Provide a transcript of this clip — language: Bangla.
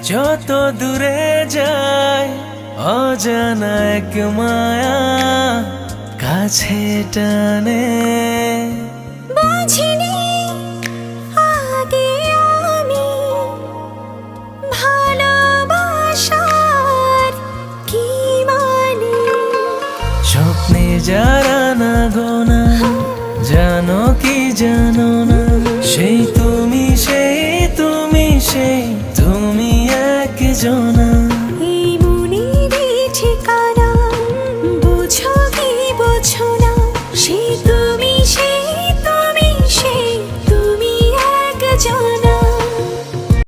যত দূরে যায় অজানা এক মায়া কাছে টানে। বুঝিনি আগে আমি ভালোবাসার কি মানে। স্বপ্নে যারা না গোনা জানো কি জানো না সেই